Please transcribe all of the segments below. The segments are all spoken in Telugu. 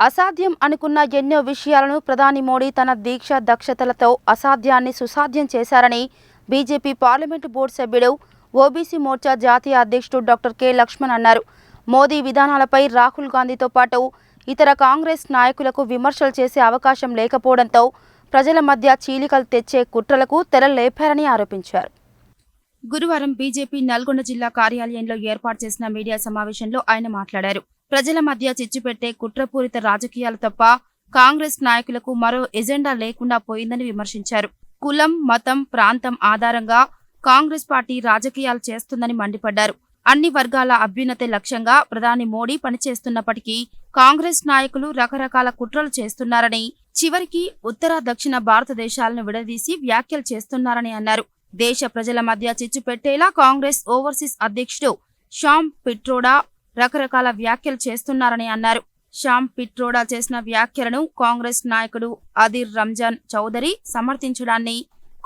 అసాధ్యం అనుకున్న ఎన్నో విషయాలను ప్రధాని మోడీ తన దీక్ష దక్షతలతో అసాధ్యాన్ని సుసాధ్యం చేశారని బీజేపీ పార్లమెంటు బోర్డు సభ్యుడు ఓబీసీ మోర్చా జాతీయ అధ్యక్షుడు డాక్టర్ కె లక్ష్మణ్ అన్నారు. మోదీ విధానాలపై రాహుల్ గాంధీతో పాటు ఇతర కాంగ్రెస్ నాయకులకు విమర్శలు చేసే అవకాశం లేకపోవడంతో ప్రజల మధ్య చీలికలు తెచ్చే కుట్రలకు తెరలేపారని ఆరోపించారు. గురువారం బీజేపీ నల్గొండ జిల్లా కార్యాలయంలో ఏర్పాటు చేసిన మీడియా సమావేశంలో ఆయన మాట్లాడారు. ప్రజల మధ్య చిచ్చుపెట్టే కుట్రపూరిత రాజకీయాలు తప్ప కాంగ్రెస్ నాయకులకు మరో ఎజెండా లేకుండా పోయిందని విమర్శించారు. కులం, మతం, ప్రాంతం ఆధారంగా కాంగ్రెస్ పార్టీ రాజకీయాలు చేస్తుందని మండిపడ్డారు. అన్ని వర్గాల అభ్యున్నతే లక్ష్యంగా ప్రధాని మోడీ పనిచేస్తున్నప్పటికీ కాంగ్రెస్ నాయకులు రకరకాల కుట్రలు చేస్తున్నారని, చివరికి ఉత్తర దక్షిణ భారతదేశాలను విడదీసి వ్యాఖ్యలు చేస్తున్నారని అన్నారు. దేశ ప్రజల మధ్య చిచ్చు పెట్టేలా కాంగ్రెస్ ఓవర్సీస్ అధ్యక్షుడు శ్యామ్ పిట్రోడా రకరకాల వ్యాఖ్యలు చేస్తున్నారని అన్నారు. శ్యామ్ పిట్రోడా చేసిన వ్యాఖ్యలను కాంగ్రెస్ నాయకుడు అధీర్ రంజాన్ చౌదరి సమర్థించడాన్ని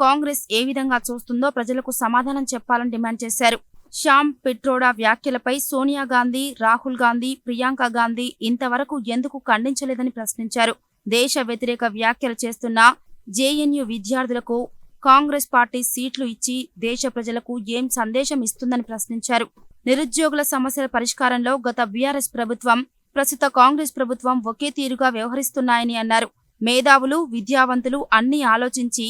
కాంగ్రెస్ ఏ విధంగా చూస్తుందో ప్రజలకు సమాధానం చెప్పాలని డిమాండ్ చేశారు. శ్యామ్ పిట్రోడా వ్యాఖ్యలపై సోనియా గాంధీ, రాహుల్ గాంధీ, ప్రియాంక గాంధీ ఇంతవరకు ఎందుకు ఖండించలేదని ప్రశ్నించారు. దేశ వ్యతిరేక వ్యాఖ్యలు చేస్తున్న జేఎన్యూ విద్యార్థులకు కాంగ్రెస్ పార్టీ సీట్లు ఇచ్చి దేశ ప్రజలకు ఏం సందేశం ఇస్తుందని ప్రశ్నించారు. నిరుద్యోగుల సమస్యల పరిష్కారంలో గత బీఆర్ఎస్ ప్రభుత్వం, ప్రస్తుత కాంగ్రెస్ ప్రభుత్వం ఒకే తీరుగా వ్యవహరిస్తున్నాయని అన్నారు. మేధావులు, విద్యావంతులు అన్ని ఆలోచించి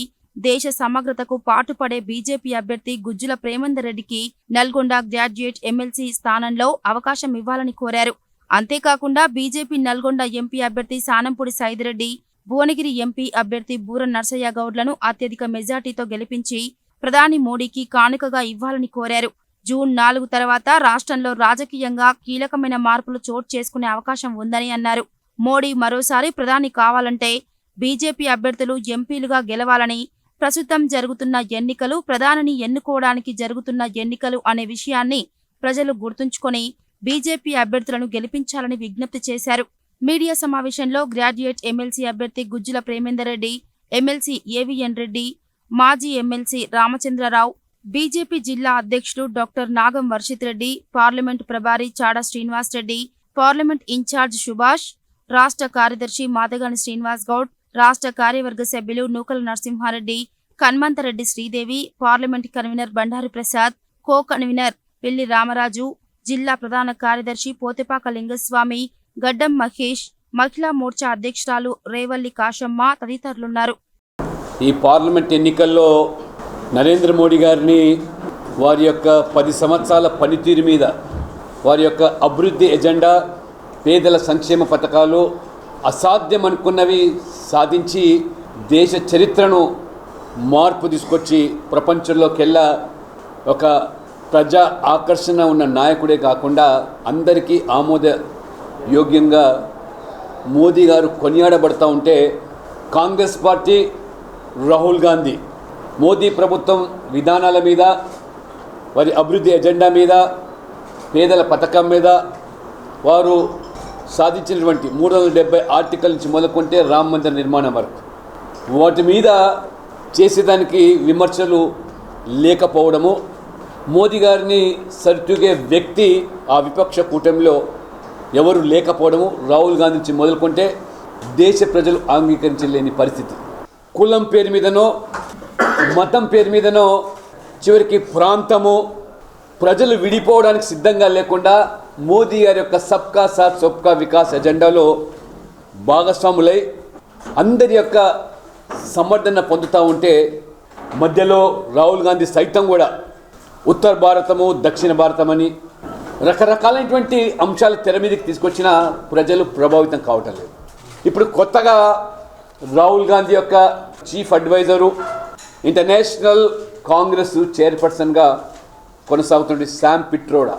దేశ సమగ్రతకు పాటుపడే బీజేపీ అభ్యర్థి గుజ్జుల ప్రేమందర్ రెడ్డికి నల్గొండ గ్రాడ్యుయేట్ ఎమ్మెల్సీ స్థానంలో అవకాశం ఇవ్వాలని కోరారు. అంతేకాకుండా బీజేపీ నల్గొండ ఎంపీ అభ్యర్థి సానంపూడి సైదిరెడ్డి, భువనగిరి ఎంపీ అభ్యర్థి బూర నర్సయ్య గౌడ్లను అత్యధిక మెజార్టీతో గెలిపించి ప్రధాని మోడీకి కానుకగా ఇవ్వాలని కోరారు. జూన్ 4 తర్వాత రాష్ట్రంలో రాజకీయంగా కీలకమైన మార్పులు చోటు చేసుకునే అవకాశం ఉందని అన్నారు. మోడీ మరోసారి ప్రధాని కావాలంటే బీజేపీ అభ్యర్థులు ఎంపీలుగా గెలవాలని, ప్రస్తుతం జరుగుతున్న ఎన్నికలు ప్రధానిని ఎన్నుకోవడానికి జరుగుతున్న ఎన్నికలు అనే విషయాన్ని ప్రజలు గుర్తుంచుకొని బీజేపీ అభ్యర్థులను గెలిపించాలని విజ్ఞప్తి చేశారు. మీడియా సమావేశంలో గ్రాడ్యుయేట్ ఎమ్మెల్సీ అభ్యర్థి గుజ్జుల ప్రేమేందర్ రెడ్డి, ఎమ్మెల్సీ ఏవిఎన్ రెడ్డి, మాజీ ఎమ్మెల్సీ రామచంద్రరావు, బీజేపీ జిల్లా అధ్యక్షుడు డాక్టర్ నాగం వర్షిత్ రెడ్డి, పార్లమెంటు ప్రభారి చాడ శ్రీనివాస్ రెడ్డి, పార్లమెంట్ ఇన్ఛార్జ్ సుభాష్, రాష్ట్ర కార్యదర్శి మాదగాని శ్రీనివాస్ గౌడ్, రాష్ట్ర కార్యవర్గ సభ్యులు Nukala Narasimhareddy, Kanmanthareddy Sridevi, parliament convener Bandari Prasad, co convener Pilli Ramaraju, జిల్లా ప్రధాన కార్యదర్శి పోతెపాక లింగస్వామి, గడ్డం మహేష్, మహిళా మోర్చా అధ్యక్షురాలు రేవల్లి కాశమ్మ తదితరులున్నారు. ఈ పార్లమెంట్ ఎన్నికల్లో నరేంద్ర మోడీ గారిని వారి యొక్క 10 సంవత్సరాల పనితీరు మీద, వారి యొక్క అభివృద్ధి ఎజెండా, పేదల సంక్షేమ పథకాలు, అసాధ్యం అనుకున్నవి సాధించి దేశ చరిత్రను మార్పు తీసుకొచ్చి ప్రపంచంలోకెల్లా ఒక ప్రజా ఆకర్షణ ఉన్న నాయకుడే కాకుండా అందరికీ ఆమోదయోగ్యంగా మోదీ గారు కొనియాడబడతా ఉంటే కాంగ్రెస్ పార్టీ, రాహుల్ గాంధీ మోదీ ప్రభుత్వం విధానాల మీద, వారి అభివృద్ధి ఎజెండా మీద, పేదల పథకం మీద వారు సాధించినటువంటి 370 ఆర్టికల్ నుంచి మొదలుకుంటే రామ మందిర నిర్మాణం వరకు వాటి మీద చేసేదానికి విమర్శలు లేకపోవడము, మోదీ గారిని సరితూగే వ్యక్తి ఆ విపక్ష కూటమిలో ఎవరు లేకపోవడము, రాహుల్ గాంధీ నుంచి మొదలుకుంటే దేశ ప్రజలు అంగీకరించలేని పరిస్థితి. కులం పేరు మీదనో, మతం పేరు మీదనో, చివరికి ప్రాంతము, ప్రజలు విడిపోవడానికి సిద్ధంగా లేకుండా మోదీ గారి యొక్క సబ్కా సాత్ సబ్కా వికాస్ ఎజెండాలో భాగస్వాములై అందరి యొక్క సమర్థన పొందుతూ ఉంటే మధ్యలో రాహుల్ గాంధీ సైతం కూడా ఉత్తర భారతము, దక్షిణ భారతం అని రకరకాలైనటువంటి అంశాలు తెర మీదకి తీసుకొచ్చిన ప్రజలు ప్రభావితం కావటం లేదు. ఇప్పుడు కొత్తగా రాహుల్ గాంధీ యొక్క చీఫ్ అడ్వైజరు, ఇంటర్నేషనల్ కాంగ్రెస్ చైర్పర్సన్గా కొనసాగుతున్న శ్యామ్ పిట్రోడా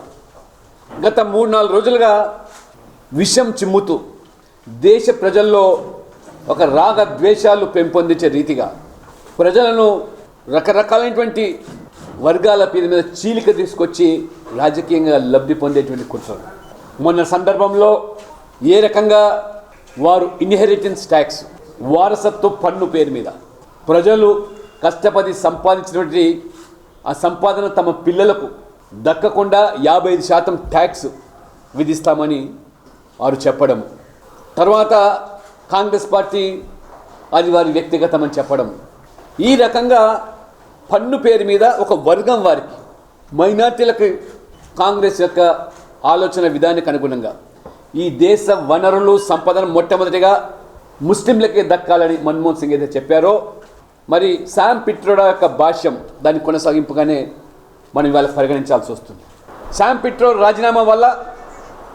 గత 3-4 రోజులుగా విషం చిమ్ముతూ దేశ ప్రజల్లో ఒక రాగ ద్వేషాలు పెంపొందించే రీతిగా ప్రజలను రకరకాలైనటువంటి వర్గాల పేరు మీద చీలిక తీసుకొచ్చి రాజకీయంగా లబ్ధి పొందేటువంటి కుట్రలు. మొన్న సందర్భంలో ఏ రకంగా వారు ఇన్హెరిటెన్స్ ట్యాక్స్, వారసత్వ పన్ను పేరు మీద ప్రజలు కష్టపడి సంపాదించినటువంటి ఆ సంపాదన తమ పిల్లలకు దక్కకుండా 55% ట్యాక్స్ విధిస్తామని వారు చెప్పడం, తర్వాత కాంగ్రెస్ పార్టీ అది వారి వ్యక్తిగతం అని చెప్పడం, ఈ రకంగా పన్ను పేరు మీద ఒక వర్గం వారికి మైనార్టీలకు కాంగ్రెస్ యొక్క ఆలోచన విధానానికి అనుగుణంగా ఈ దేశ వనరులు సంపదను మొట్టమొదటిగా ముస్లింలకే దక్కాలని మన్మోహన్ సింగ్ అయితే చెప్పారో, మరి శామ్ పిట్రోడా యొక్క భాష్యం దాని కొనసాగింపుగానే మనం ఇవాళ పరిగణించాల్సి వస్తుంది. శామ్ పిట్రో రాజీనామా వల్ల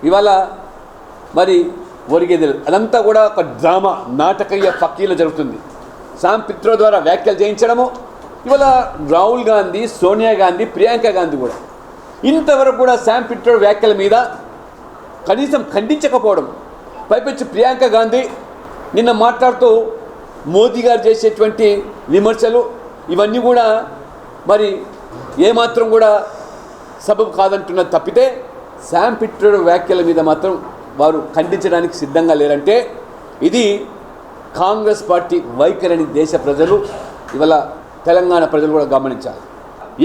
ఇవాళ మరి ఒరిగేది అదంతా కూడా ఒక డ్రామా, నాటకీయ ఫకీలో జరుగుతుంది. శామ్ పిట్రో ద్వారా వ్యాఖ్యలు చేయించడము, ఇవాళ రాహుల్ గాంధీ, సోనియా గాంధీ, ప్రియాంక గాంధీ కూడా ఇంతవరకు కూడా శామ్ పిట్రో వ్యాఖ్యల మీద కనీసం ఖండించకపోవడం, పైపెచ్చి ప్రియాంక గాంధీ నిన్న మాట్లాడుతూ మోదీ గారు చేసేటువంటి విమర్శలు ఇవన్నీ కూడా మరి ఏమాత్రం కూడా సబబు కాదంటున్నది తప్పితే శామ్ పిట్రో వ్యాఖ్యల మీద మాత్రం వారు ఖండించడానికి సిద్ధంగా లేరంటే ఇది కాంగ్రెస్ పార్టీ వైఖరిని దేశ ప్రజలు ఇవాళ తెలంగాణ ప్రజలు కూడా గమనించాలి.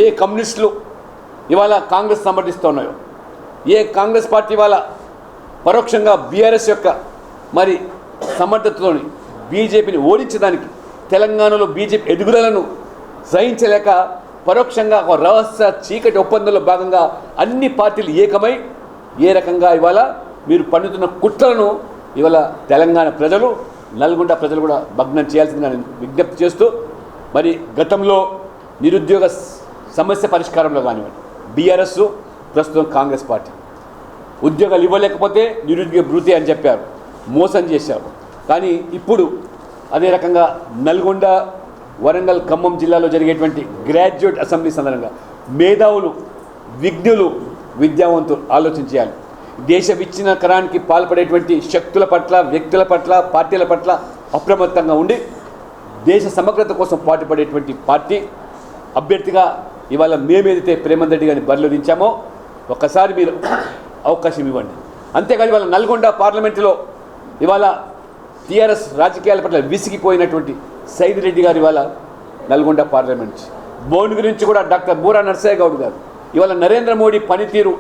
ఏ కమ్యూనిస్టులు ఇవాళ కాంగ్రెస్ సమర్థిస్తున్నాయో, ఏ కాంగ్రెస్ పార్టీ ఇవాళ పరోక్షంగా బీఆర్ఎస్ యొక్క మరి సమర్థతతో బీజేపీని ఓడించడానికి, తెలంగాణలో బీజేపీ ఎదుగుదలను సహించలేక పరోక్షంగా ఒక రహస్య చీకటి ఒప్పందంలో భాగంగా అన్ని పార్టీలు ఏకమై ఏ రకంగా ఇవాళ మీరు పన్నుతున్న కుట్రలను ఇవాళ తెలంగాణ ప్రజలు, నల్గొండ ప్రజలు కూడా భగ్నం చేయాల్సిందిగా నేను విజ్ఞప్తి చేస్తూ, మరి గతంలో నిరుద్యోగ సమస్య పరిష్కారంలో కానివ్వండి బీఆర్ఎస్, ప్రస్తుతం కాంగ్రెస్ పార్టీ ఉద్యోగాలు ఇవ్వలేకపోతే నిరుద్యోగ భృతి అని చెప్పారు, మోసం చేశారు. కానీ ఇప్పుడు అదే రకంగా నల్గొండ, వరంగల్, ఖమ్మం జిల్లాలో జరిగేటువంటి గ్రాడ్యుయేట్ అసెంబ్లీ సందర్భంగా మేధావులు, విజ్ఞులు, విద్యావంతులు ఆలోచించాలి. దేశ విచ్ఛిన్నకరానికి పాల్పడేటువంటి శక్తుల పట్ల, వ్యక్తుల పట్ల, పార్టీల పట్ల అప్రమత్తంగా ఉండి దేశ సమగ్రత కోసం పాటుపడేటువంటి పార్టీ అభ్యర్థిగా ఇవాళ మేమేదైతే ప్రేమేందర్ రెడ్డి గారిని బరిలో దించామో ఒక్కసారి మీరు అవకాశం ఇవ్వండి. అంతేకాదు ఇవాళ నల్గొండ పార్లమెంటులో ఇవాళ టీఆర్ఎస్ రాజకీయాల పట్ల విసిగిపోయినటువంటి సైద్ రెడ్డి గారు ఇవాళ నల్గొండ పార్లమెంట్, భువనగిరి నుంచి కూడా డాక్టర్ బూరా నర్సయ్య గౌడ్ గారు ఇవాళ నరేంద్ర మోడీ పనితీరు,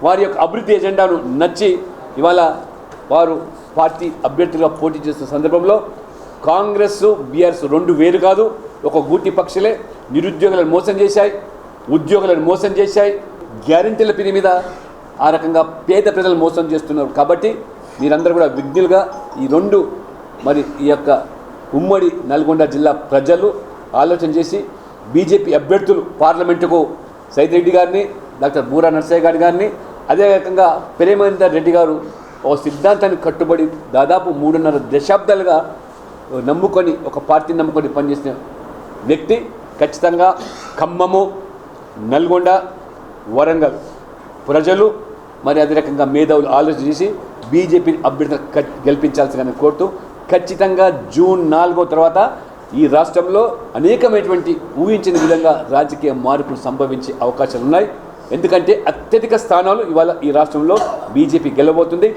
వారి యొక్క అభివృద్ధి ఎజెండాను నచ్చి ఇవాళ వారు పార్టీ అభ్యర్థులుగా పోటీ చేస్తున్న సందర్భంలో కాంగ్రెస్, బీఆర్ఎస్ రెండు వేరు కాదు, ఒక గూటి పక్షులే. నిరుద్యోగులను మోసం చేశాయి, ఉద్యోగులను మోసం చేశాయి, గ్యారెంటీల పేరు మీద ఆ రకంగా పేద ప్రజలు మోసం చేస్తున్నారు. కాబట్టి మీరందరూ కూడా విజ్ఞులుగా ఈ రెండు మరి ఈ యొక్క ఉమ్మడి నల్గొండ జిల్లా ప్రజలు ఆలోచన చేసి బీజేపీ అభ్యర్థులు పార్లమెంటుకు సైద్ రెడ్డి గారిని, డాక్టర్ బూరా నర్సయ్య గారిని, అదే రకంగా ప్రేమేందర్ రెడ్డి గారు ఒక సిద్ధాంతానికి కట్టుబడి దాదాపు 3.5 దశాబ్దాలుగా నమ్ముకొని, ఒక పార్టీని నమ్ముకొని పనిచేసిన వ్యక్తి ఖచ్చితంగా ఖమ్మము, నల్గొండ, వరంగల్ ప్రజలు మరి అదే రకంగా మేధావులు ఆలోచన చేసి బీజేపీ అభ్యర్థులు గెలిపించాల్సిందని కోరుతూ, ఖచ్చితంగా జూన్ 4వ తర్వాత ఈ రాష్ట్రంలో అనేకమైనటువంటి ఊహించిన విధంగా రాజకీయ మార్పులు సంభవించే అవకాశాలు ఉన్నాయి. ఎందుకంటే అత్యధిక స్థానాలు ఇవాళ ఈ రాష్ట్రంలో బీజేపీ గెలవబోతుంది.